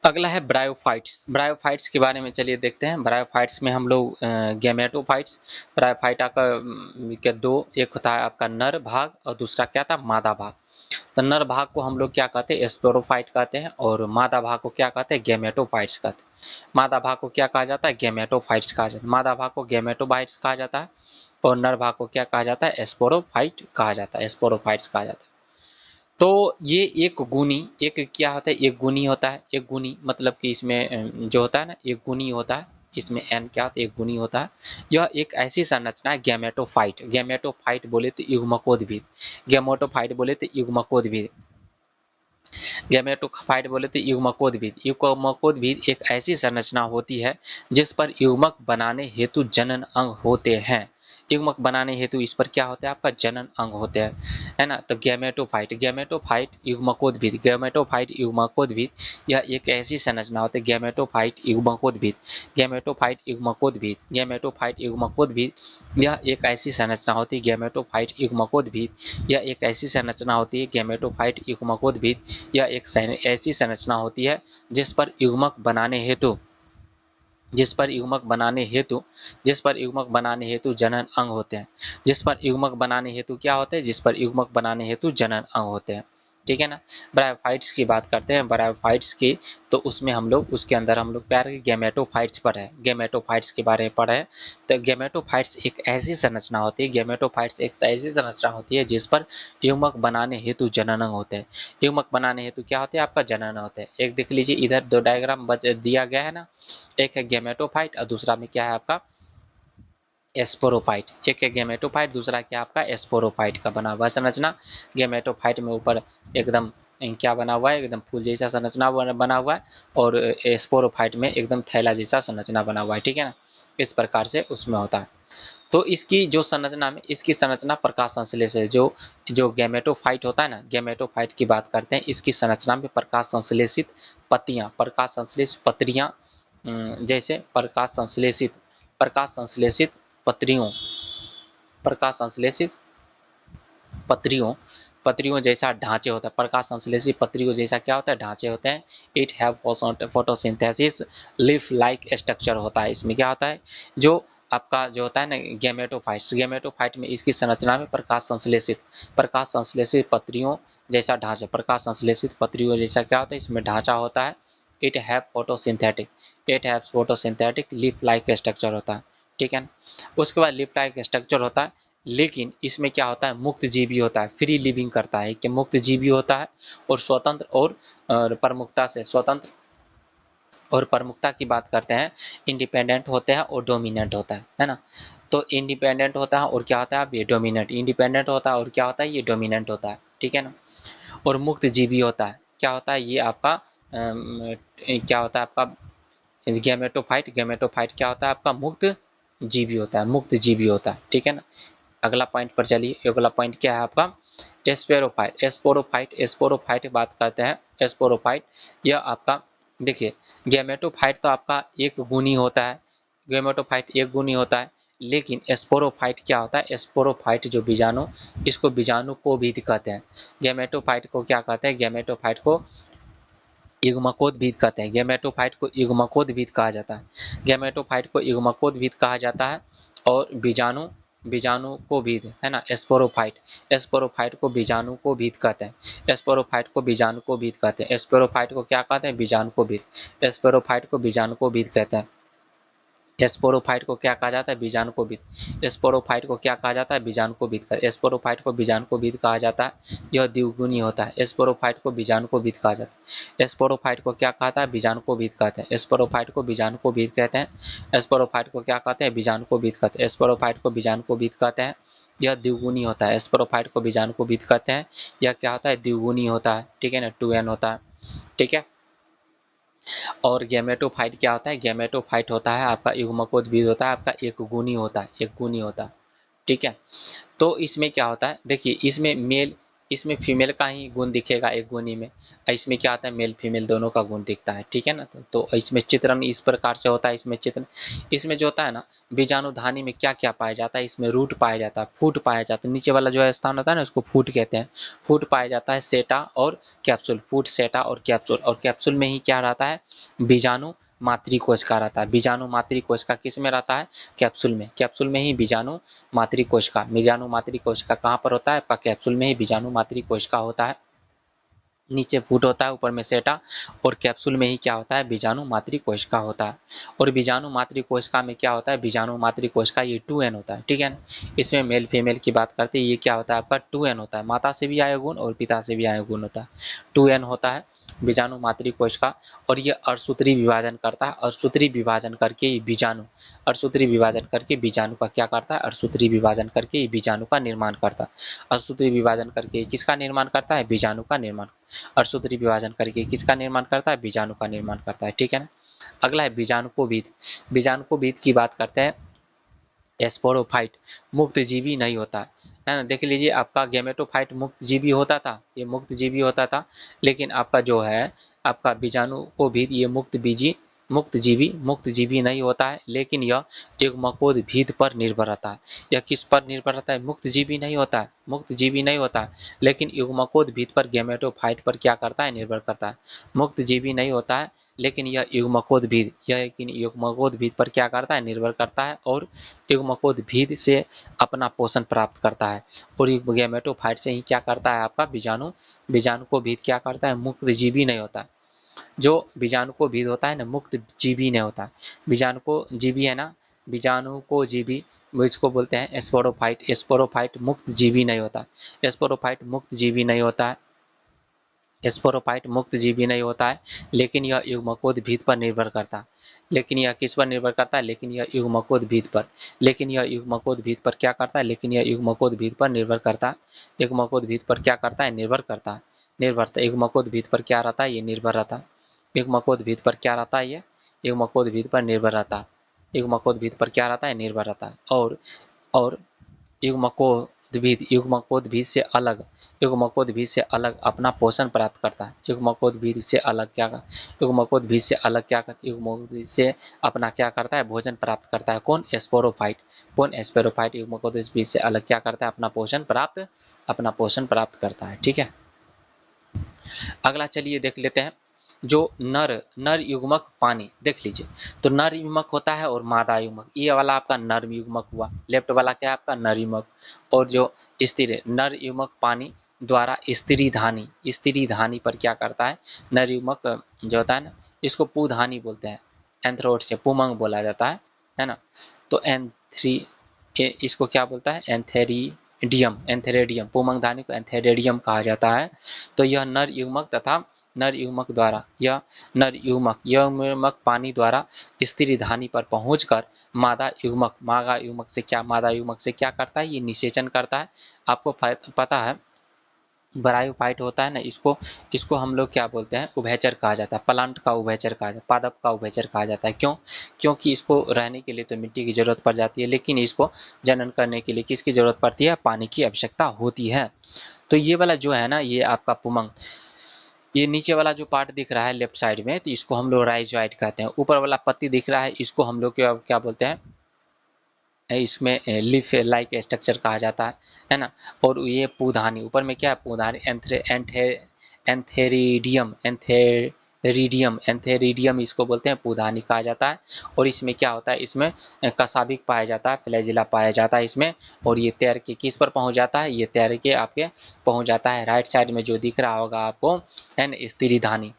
अगला है bryophytes. Bryophytes के बारे में चलिए देखते हैं। ब्रायोफाइट्स में हम लोग गैमेटोफाइट्स। ब्रायोफाइटा का के दो, एक होता है आपका नर भाग और दूसरा क्या था, मादा भाग। तो नर भाग को हम लोग क्या कहते हैं, स्पोरोफाइट कहते हैं, और मादा भाग को क्या कहते हैं, गैमेटोफाइट्स कहते हैं। मादा भाग को क्या कहा जाता है, गैमेटोफाइट्स कहा जाता है। मादा भाग को गैमेटोफाइट्स कहा जाता है और नर भाग को क्या कहा जाता है, स्पोरोफाइट कहा जाता है, स्पोरोफाइट्स कहा जाता है। तो ये एक गुनी, एक क्या होता है, एक गुनी होता है। एक गुनी मतलब कि इसमें जो होता है ना, एक गुनी होता है, इसमें एन क्या होता है, एक गुनी होता है। यह एक ऐसी संरचना है गैमेटोफाइट। गैमेटोफाइट बोले तो युग्मकोद्भिद, गैमेटोफाइट बोले तो युग्मकोद्भिद, गैमेटोफाइट बोले तो युग्मकोद्भिद। युग्मकोद्भिद एक ऐसी संरचना होती है जिस पर युग्मक बनाने हेतु जनन अंग होते हैं। युग्मक बनाने हेतु इस पर क्या होता है, आपका जनन अंग होते हैं, है ना। तो गैमेटोफाइट, गैमेटोफाइट युग्मकोद्भिद, गैमेटोफाइट युग्मकोद्भिद यह एक ऐसी संरचना होती है, गैमेटोफाइट युग्मकोद्भिद, गैमेटोफाइट युग्मकोद्भिद, गैमेटोफाइट युग्मकोद्भिद यह एक ऐसी संरचना होती है, गैमेटोफाइट युग्मकोद्भिद यह एक ऐसी संरचना होती है, गैमेटोफाइट युग्मकोद्भिद यह एक ऐसी संरचना होती है जिस पर युग्मक बनाने हेतु जिस पर युग्मक बनाने हेतु जिस पर युग्मक बनाने हेतु जनन अंग होते हैं। जिस पर युग्मक बनाने हेतु क्या होते हैं, जिस पर युग्मक बनाने हेतु जनन अंग होते हैं, ठीक है ना। ब्रायोफाइट्स की बात करते हैं, ब्रायोफाइट्स की। तो उसमें हम लोग, उसके अंदर हम लोग प्यार गैमेटोफाइट्स पर है, गैमेटोफाइट्स के बारे में पढ़े। तो गैमेटोफाइट्स एक ऐसी संरचना होती है, गैमेटोफाइट्स एक ऐसी संरचना होती है जिस पर युग्मक बनाने हेतु जनन अंग होते हैं। युग्मक बनाने हेतु क्या होते हैं, आपका जनन होते हैं। एक देख लीजिए, इधर दो डायग्राम दिया गया है ना, एक है गैमेटोफाइट और दूसरा में क्या है आपका एस्पोरोफाइट। एक है गैमेटोफाइट, दूसरा क्या आपका एस्पोरोफाइट का बना हुआ संरचना। गैमेटोफाइट में ऊपर एकदम क्या बना हुआ है, एकदम फूल जैसा संरचना बना हुआ है, और एस्पोरोफाइट में एकदम थैला जैसा संरचना बना हुआ है, ठीक है ना। इस प्रकार से उसमें होता है। तो इसकी जो संरचना में, इसकी संरचना प्रकाश संश्लेषण, जो जो गैमेटोफाइट होता है ना, गैमेटोफाइट की बात करते हैं, इसकी संरचना में प्रकाश संश्लेषित पत्तियां, प्रकाश संश्लेषित पत्रियां, जैसे प्रकाश संश्लेषित पत्रियों, प्रकाश संश्लेषित पत्रियों पत्रियों जैसा ढांचे होता है। प्रकाश संश्लेषित पत्रियों जैसा क्या होता है, ढांचे होते हैं। It have photosynthesis leaf like structure होता है। इसमें क्या होता है, जो आपका जो होता है ना गैमेटोफाइट्स, गैमेटोफाइट में इसकी संरचना में प्रकाश संश्लेषित पत्रियों जैसा ढांचा, प्रकाश संश्लेषित पत्रियों जैसा क्या होता है, इसमें ढांचा होता है। It have photosynthetic, it have photosynthetic leaf like structure होता है, ठीक है। उसके बाद लीफ लाइक स्ट्रक्चर होता है, लेकिन इसमें क्या होता है, मुक्त जीवी होता है, फ्री लिविंग करता है, कि मुक्त जीवी होता है और स्वतंत्र और प्रमुखता से स्वतंत्र, और प्रमुखता की बात करते हैं, इंडिपेंडेंट होते हैं और डोमिनेंट होता है ना। तो इंडिपेंडेंट होता है और क्या होता है, ये डोमिनेंट, इंडिपेंडेंट होता है और क्या होता है, ये डोमिनेंट होता है, ठीक है ना। और मुक्त जीवी होता है, क्या होता है, ये आपका क्या होता है आपका गैमेटोफाइट, गैमेटोफाइट क्या होता है आपका, मुक्त जीवी होता है, मुक्त जीवी होता है, ठीक है ना। अगला पॉइंट पर चलिए, अगला पॉइंट क्या है आपका, एस्पेरोफाइट, एस्पोरोफाइट, एस्पोरोफाइट की बात करते हैं। एस्पोरोफाइट यह आपका, देखिए गैमेटोफाइट तो आपका एक गुनी होता है, गैमेटोफाइट एक गुनी होता है, लेकिन एस्पोरोफाइट क्या होता है, एस्पोरोफाइट जो बीजाणु, इसको बीजाणु कोभिद कहते हैं। गैमेटोफाइट को क्या कहते हैं, गैमेटोफाइट को युग्मकोद्भिद कहते हैं, गैमेटोफाइट को युग्मकोद्भिद कहा जाता है, गैमेटोफाइट को युग्मकोद्भिद कहा जाता है। और बीजाणु, बीजाणु को भीद है ना, एस्पोरोफाइट, एस्पोरोफाइट को बीजाणु को भीद कहते हैं, एस्पोरोफाइट को बीजाणु को भीद कहते हैं, एस्पोरोफाइट को क्या कहते हैं, बीजाणु को भीद, एस्पोरोफाइट को बीजाणु को भीद कहते हैं। एस्पोरोफाइट को क्या कहा जाता है, बीजाणु को भीद, एस्पोरोफाइट को क्या कहा जाता है, बीजाणु को भीद कर, एस्पोरोफाइट को बीजाणु को भीद कहा जाता है। यह द्विगुणी होता है, एस्पोरोफाइट को बीजाणु को भीद कहा जाता है। एस्पोरोफाइट को क्या कहता है, बीजाणु को भीद कहते हैं, एस्पोरोफाइट को बीजाणु को भीद कहते हैं। एस्पोरोफाइट को क्या कहते हैं, बीजाणु को भीद कहते हैं, एस्पोरोफाइट को बीजाणु को भीद कहते हैं। यह द्विगुणी होता है, एस्पोरोफाइट को बीजाणु को भीद कहते हैं। यह क्या होता है, द्विगुणी होता है, ठीक है ना, 2n होता है, ठीक है। और गैमेटोफाइट क्या होता है, गैमेटोफाइट होता है आपका युग्मकोद्भिद होता है, आपका एक गुनी होता है, एक गुनी होता है, ठीक है। तो इसमें क्या होता है, देखिए इसमें मेल इसमें फीमेल का ही गुण दिखेगा एक गुणी में, इसमें क्या आता है मेल फीमेल दोनों का गुण दिखता है, ठीक है ना। तो इसमें चित्रण इस प्रकार से होता है। इसमें चित्रण, इसमें जो होता है ना बीजाणुधानी में क्या क्या पाया जाता है, इसमें रूट पाया जाता है, फूट पाया जाता है, नीचे वाला जो है स्थान होता है ना उसको फूट कहते हैं, फूट पाया जाता है, सेटा और कैप्सूल, फूट सेटा और कैप्सूल। और कैप्सूल में ही क्या रहता है बीजाणु मातृकोश का रहता है। बीजाणु मातृकोश का किस में रहता है कैप्सूल में, कैप्सूल में ही बीजाणु मातृकोश का, बीजाणु मातृकोश का कहाँ पर होता है आपका कैप्सूल में ही बीजाणु मातृकोश का होता है। नीचे फूट होता है, ऊपर में सेटा, और कैप्सूल में ही क्या होता है बीजाणु मातृकोश का होता है। और बीजाणु मातृकोश का में क्या होता है बीजाणु मातृकोश का ये 2n होता है, ठीक है ना। इसमें मेल फीमेल की बात करते हैं, ये क्या होता है आपका 2n होता है, माता से भी आए गुण और पिता से भी आए गुण होता है, 2n होता है बीजाणु मातृकोश का। और ये अर्धसूत्री विभाजन करता है, अर्धसूत्री विभाजन करके ये बीजाणु, अर्धसूत्री विभाजन करके बीजाणु का क्या करता है अर्धसूत्री विभाजन करके ये बीजाणु का निर्माण करता है। अर्धसूत्री विभाजन करके किसका निर्माण करता है बीजाणु का निर्माण, अर्धसूत्री विभाजन करके किसका निर्माण करता है बीजाणु का निर्माण करता है, ठीक है ना। अगला है बीजाणुकोभीद, बीजाणुकोभीद की बात करते हैं। स्पोरोफाइट मुक्त जीवी नहीं होता है ना। देख लीजिए आपका गेमेटोफाइट मुक्त जीवी होता था, ये मुक्त जीवी होता था, लेकिन आपका जो है आपका बीजाणुकोभीद ये मुक्त जीवी नहीं होता है, लेकिन यह युग्मकोद्भीद पर निर्भर रहता है। यह किस पर निर्भर रहता है मुक्त जीवी नहीं होता है, मुक्त जीवी नहीं होता है, लेकिन युग्मकोद्भीद पर गेमेटोफाइट पर क्या करता है निर्भर करता है। मुक्त जीवी नहीं होता है, लेकिन यह युग्मकोद्भीद पर क्या करता है निर्भर करता है, और युग्मकोद्भीद से अपना पोषण प्राप्त करता है। और गेमेटोफाइट से ही क्या करता है आपका बीजाणुकोभीद क्या करता है मुक्त जीवी नहीं होता है। जो बीजाणुकोभीद होता है ना मुक्त जीवी नहीं होता है, बीजाणुकोजीवी है ना, बीजाणुकोजीवी इसको बोलते हैं स्पोरोफाइट, स्पोरोफाइट मुक्त जीवी नहीं होता, स्पोरोफाइट मुक्त जीवी नहीं होता है, स्पोरोफाइट मुक्त जीवी नहीं होता है, लेकिन यह युग्मकोद्भीद पर निर्भर करता है। लेकिन यह किस पर निर्भर करता है, लेकिन यह युग्मकोद्भीद पर, लेकिन यह युग्मकोद्भीद पर क्या करता है, लेकिन यह युग्मकोद्भीद पर निर्भर करता है, युग्मकोद्भीद पर क्या करता है निर्भर करता है, निर्भरता युग्मकोद्भीद पर क्या रहता है ये निर्भर रहता है, युग्मकोद्भीद पर क्या रहता है ये युग्मकोद्भीद पर निर्भर रहता है, युग्मकोद्भीद पर क्या रहता है निर्भर रहता है। और युग्मकोद्भीद से अलग अपना पोषण प्राप्त करता है, युग्मकोद्भीद से अलग क्या कर युग्मकोद्भीद से अलग क्या कर युग्मकोद्भीद से अपना क्या करता है भोजन प्राप्त करता है, कौन स्पोरोफाइट, कौन स्पोरोफाइट युग्मकोद्भीद से अलग क्या करता है अपना पोषण प्राप्त करता है, ठीक है। अगला चलिए देख लेते हैं, जो नर युग्मक पानी देख लीजिए, तो नर युग्मक होता है और मादा युग्मक, ये वाला आपका नर युग्मक हुआ, लेफ्ट वाला क्या है आपका नर युग्मक। और जो स्त्री नर युग्मक पानी द्वारा स्त्री धानी पर क्या करता है नर युग्मक जो होता है ना, इसको पुधानी बोलते हैं, एंथ्रोड से पुमंग बोला जाता है ना। तो इसको क्या बोलता है एंथेरेडियम, पुमंग धानी को एंथेरेडियम कहा जाता है। तो यह नर युग्मक तथा नर युग्मक द्वारा नर युग्मक पानी द्वारा स्त्री धानी पर पहुंचकर मादा युग्मक से क्या करता है ये निषेचन करता है। आपको पता है ब्रायोफाइट होता है ना, इसको हम लोग क्या बोलते हैं उभयचर कहा जाता है, प्लांट का उभयचर कहा जाता है, पादप का उभयचर कहा जाता है। क्योंकि इसको रहने के लिए तो मिट्टी की जरूरत पड़ जाती है, लेकिन इसको जनन करने के लिए किसकी जरूरत पड़ती है पानी की आवश्यकता होती है। तो ये वाला जो है ना ये आपका पुमंग, ये नीचे वाला जो पार्ट दिख रहा है लेफ्ट साइड में तो इसको हम लोग राइजोइड कहते हैं, ऊपर वाला पत्ती दिख रहा है इसको हम लोग क्या बोलते हैं इसमें लीफ लाइक स्ट्रक्चर कहा जाता है ना। और ये पुधानी ऊपर में क्या है पुधानी एंथेरिडियम इसको बोलते हैं पुधानी कहा जाता है। और इसमें क्या होता है इसमें कसाबिक पाया जाता है, फ्लैजिला पाया जाता है इसमें। और ये तैर के किस पर पहुंच जाता है ये तैर के आपके पहुंच जाता है राइट साइड में जो दिख रहा होगा आपको है ना स्त्री धानी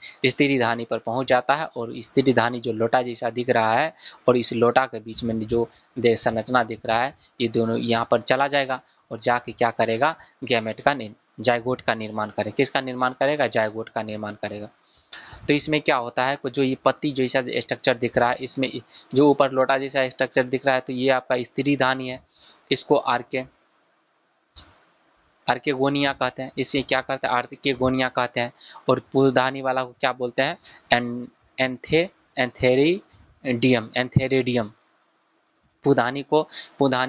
पर पहुंच जाता है। और स्त्री धानी जो लोटा जैसा दिख रहा है और इस लोटा के बीच में जो संरचना दिख रहा है ये दोनों यहाँ पर चला जाएगा और जाके क्या करेगा गैमेट का जायगोट का निर्माण करेगा, किसका निर्माण करेगा जायगोट का निर्माण करेगा। तो इसमें क्या होता है जो ये पत्ती जैसा स्ट्रक्चर दिख रहा है इसमें जो ऊपर लोटा जैसा स्ट्रक्चर दिख रहा है तो ये आपका स्त्री धानी है, इसको आर्केगोनिया कहते हैं, इसे क्या कहते हैं आर्केगोनिया कहते हैं। और पुधानी वाला को क्या बोलते हैं एंथेरिडियम पुधानी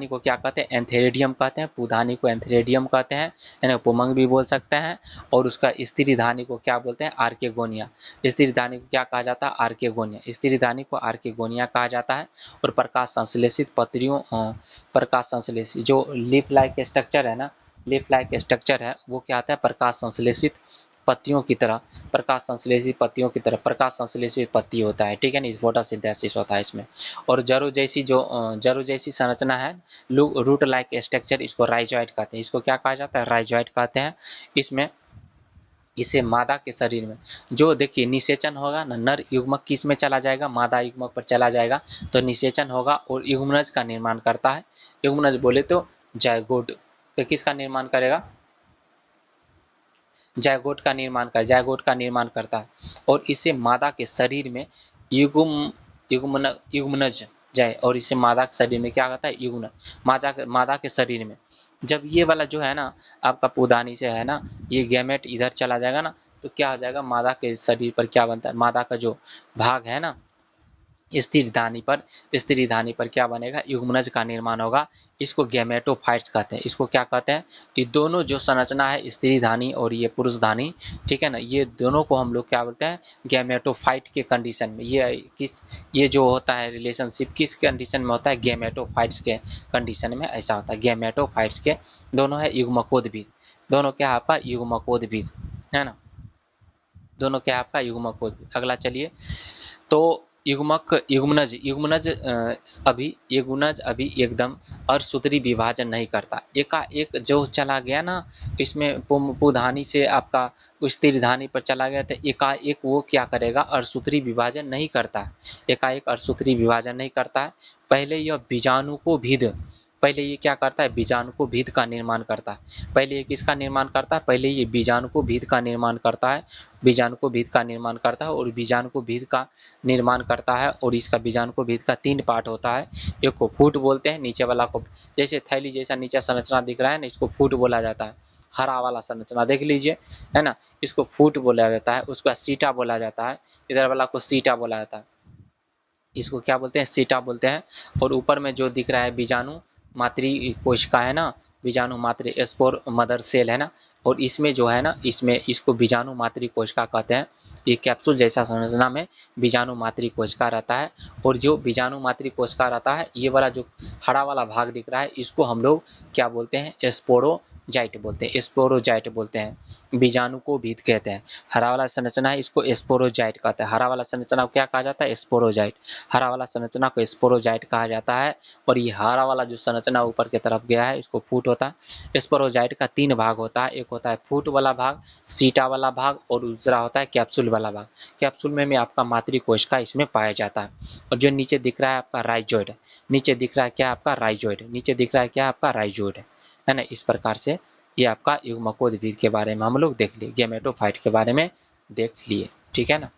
को क्या कहते हैं, एंथेरिडियम कहते हैं। पुधानी को एंथेरिडियम कहते हैं, यानी पुमंग भी बोल सकते हैं। और उसका स्त्री धानी को क्या बोलते हैं, आर्केगोनिया। स्त्री धानी को क्या कहा जाता है, आर्केगोनिया। स्त्री धानी को आर्केगोनिया कहा जाता है। और प्रकाश संश्लेषित पत्रियों, प्रकाश संश्लेषित जो लीफ लाइक स्ट्रक्चर है ना, लीफ लाइक स्ट्रक्चर है, वो क्या आता है, प्रकाश संश्लेषित पत्तियों की तरह, प्रकाश संश्लेषित पत्तियों की तरह प्रकाश संश्लेषित पत्ती होता है, ठीक है ना। फोटोसिंथेसिस होता है इसमें। और जरो जैसी जो जरो जैसी संरचना है, रूट लाइक स्ट्रक्चर, इसको राइजॉइड कहते हैं। इसको क्या कहा जाता है, राइजॉइड कहते हैं। इसमें इसे मादा के शरीर में जो देखिए निषेचन होगा ना, नर युग्मक किस में चला जाएगा, मादा युग्मक पर चला जाएगा, तो निषेचन होगा और युग्मनज का निर्माण करता है। युग्मनज बोले तो जायगोट, तो किसका निर्माण करेगा, जायगोट का निर्माण कर, जायगोट का निर्माण करता है। और इसे मादा के शरीर में युग्मनज जाए, और इसे मादा के शरीर में क्या कहता है, युग्मन। मादा के शरीर में जब ये वाला जो है ना आपका पुदानी से है ना, ये गैमेट इधर चला जाएगा ना, तो क्या हो जाएगा, मादा के शरीर पर क्या बनता है, मादा का जो भाग है ना, स्थिर धानी पर क्या बनेगा, युग्मनज का निर्माण होगा। इसको गैमेटोफाइट्स कहते हैं। इसको क्या कहते हैं, ये दोनों जो संरचना है, स्त्री धानी और ये पुरुष धानी, ठीक है ना, ये दोनों को हम लोग क्या बोलते हैं, गैमेटोफाइट के कंडीशन में। ये जो होता है रिलेशनशिप किस कंडीशन में होता है, गैमेटोफाइट्स के कंडीशन में ऐसा होता है। गैमेटोफाइट्स के दोनों है युग्मकोद्भिद, दोनों क्या आपका युग्मकोद्भिद है ना, दोनों क्या आपका युग्मकोद्भिद। अगला चलिए, तो युग्मनज अभी एकदम अर्धसूत्री विभाजन नहीं करता। एकाएक जो चला गया ना, इसमें पुधानी से आपका स्थिर धानी पर चला गया, तो एकाएक वो क्या करेगा, अर्धसूत्री विभाजन नहीं करता। एकाएक अर्धसूत्री विभाजन नहीं करता है। पहले यह बीजाणु को भेद, पहले ये क्या करता है, बीजाणु को भेद का निर्माण करता है। पहले ये किसका निर्माण करता है, पहले ये बीजाणु को भेद का निर्माण करता है। बीजाणु को भेद का निर्माण करता है, और बीजाणु को भेद का निर्माण करता है। और इसका बीजाणु को भेद का 3 पार्ट होता है। एक को फूट बोलते हैं, नीचे वाला को जैसे थैली जैसा नीचे संरचना दिख रहा है ना, इसको फूट बोला जाता है। हरा वाला संरचना देख लीजिए, है ना, इसको फूट बोला जाता है। उसका सीटा बोला जाता है, इधर वाला को सीटा बोला जाता है। इसको क्या बोलते हैं, सीटा बोलते हैं। और ऊपर में जो दिख रहा है बीजाणु मातृ कोशिका है ना, बीजाणु मातृ स्पोर मदर सेल है ना, और इसमें जो है ना, इसमें इसको बीजाणु मातृ कोशिका कहते हैं। ये कैप्सूल जैसा संरचना में बीजाणु मातृ कोशिका रहता है। और जो बीजाणु मातृ कोशिका रहता है, ये वाला जो हरा वाला भाग दिख रहा है, इसको हम लोग क्या बोलते हैं, स्पोरोजाइट बोलते हैं। स्पोरोजाइट बोलते हैं, बीजाणु को भेद कहते हैं। हरा वाला संरचना है, इसको स्पोरोजाइट कहते हैं। हरा वाला संरचना को क्या कहा जाता है, स्पोरोजाइट। हरा वाला संरचना को स्पोरोजाइट कहा जाता है। और ये हरा वाला जो संरचना ऊपर की तरफ गया है, इसको फूट होता है। स्पोरोजाइट का 3 भाग होता है, एक होता है फूट वाला भाग, सीटा वाला भाग, और दूसरा होता है कैप्सूल वाला भाग। कैप्सूल में आपका मातृ कोशिका इसमें पाया जाता है। और जो नीचे दिख रहा है आपका राइजोइड, नीचे दिख रहा है क्या आपका राइजोइड, नीचे दिख रहा है क्या आपका राइजोइड, है ना। इस प्रकार से ये आपका युग्मकोद्भिद के बारे में हम लोग देख लिए, गैमेटोफाइट के बारे में देख लिए, ठीक है ना।